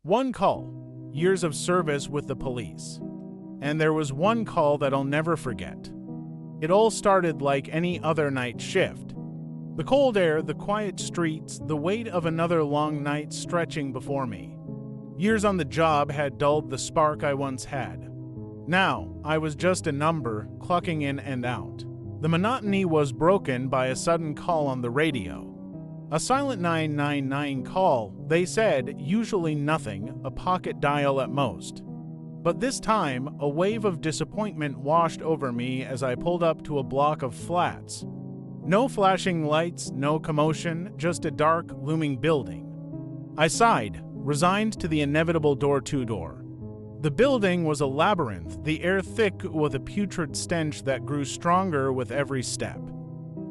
One call, years of service with the police. And there was one call that I'll never forget. It all started like any other night shift. The cold air, the quiet streets, the weight of another long night stretching before me. Years on the job had dulled the spark I once had. Now, I was just a number, clocking in and out. The monotony was broken by a sudden call on the radio. A silent 999 call, they said, usually nothing, a pocket dial at most. But this time, a wave of disappointment washed over me as I pulled up to a block of flats. No flashing lights, no commotion, just a dark, looming building. I sighed, resigned to the inevitable door-to-door. The building was a labyrinth, the air thick with a putrid stench that grew stronger with every step.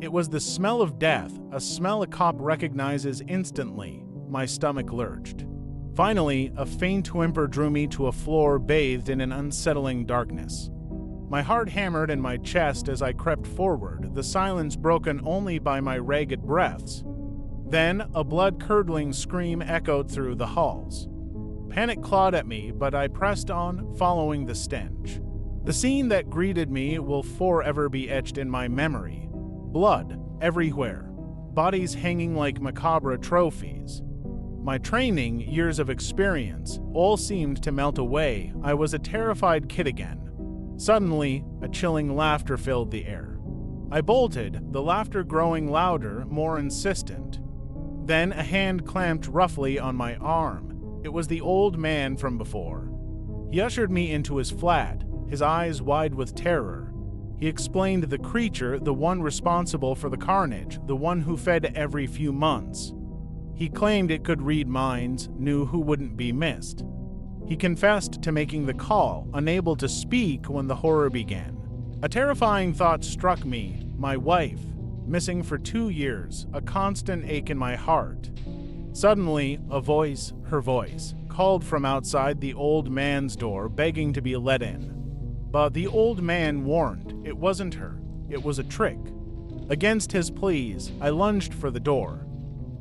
It was the smell of death, a smell a cop recognizes instantly. My stomach lurched. Finally, a faint whimper drew me to a floor bathed in an unsettling darkness. My heart hammered in my chest as I crept forward, the silence broken only by my ragged breaths. Then, a blood-curdling scream echoed through the halls. Panic clawed at me, but I pressed on, following the stench. The scene that greeted me will forever be etched in my memory. Blood everywhere, bodies hanging like macabre trophies. My training, years of experience, all seemed to melt away. I was a terrified kid again. Suddenly, a chilling laughter filled the air. I bolted, the laughter growing louder, more insistent. Then a hand clamped roughly on my arm. It was the old man from before. He ushered me into his flat, his eyes wide with terror. He explained the creature, the one responsible for the carnage, the one who fed every few months. He claimed it could read minds, knew who wouldn't be missed. He confessed to making the call, unable to speak when the horror began. A terrifying thought struck me, my wife, missing for 2 years, a constant ache in my heart. Suddenly, a voice, her voice, called from outside the old man's door, begging to be let in. But the old man warned, it wasn't her, it was a trick. Against his pleas, I lunged for the door.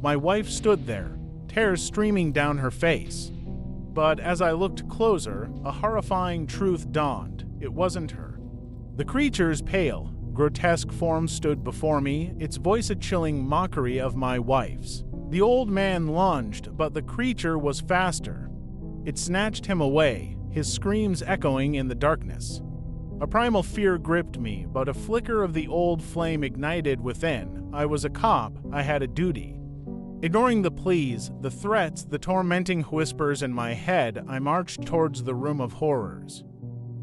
My wife stood there, tears streaming down her face. But as I looked closer, a horrifying truth dawned. It wasn't her. The creature's pale, grotesque form stood before me, its voice a chilling mockery of my wife's. The old man lunged, but the creature was faster. It snatched him away, his screams echoing in the darkness. A primal fear gripped me, but a flicker of the old flame ignited within. I was a cop, I had a duty. Ignoring the pleas, the threats, the tormenting whispers in my head, I marched towards the room of horrors.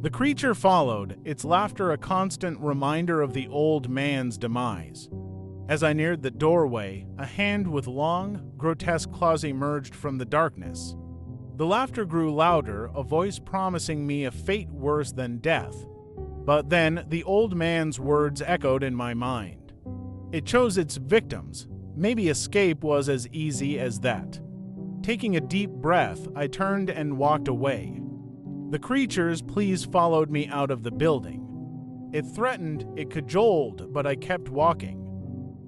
The creature followed, its laughter a constant reminder of the old man's demise. As I neared the doorway, a hand with long, grotesque claws emerged from the darkness. The laughter grew louder, a voice promising me a fate worse than death. But then, the old man's words echoed in my mind. It chose its victims. Maybe escape was as easy as that. Taking a deep breath, I turned and walked away. The creature's pleas followed me out of the building. It threatened, it cajoled, but I kept walking.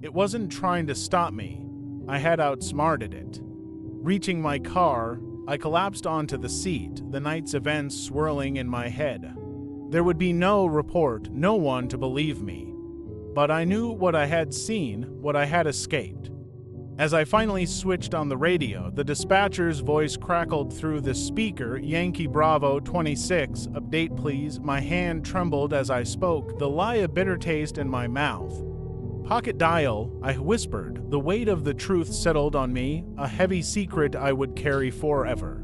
It wasn't trying to stop me. I had outsmarted it. Reaching my car, I collapsed onto the seat, the night's events swirling in my head. There would be no report, no one to believe me. But I knew what I had seen, what I had escaped. As I finally switched on the radio, the dispatcher's voice crackled through the speaker, Yankee Bravo 26, update please. My hand trembled as I spoke, the lie a bitter taste in my mouth. Pocket dial, I whispered. The weight of the truth settled on me, a heavy secret I would carry forever.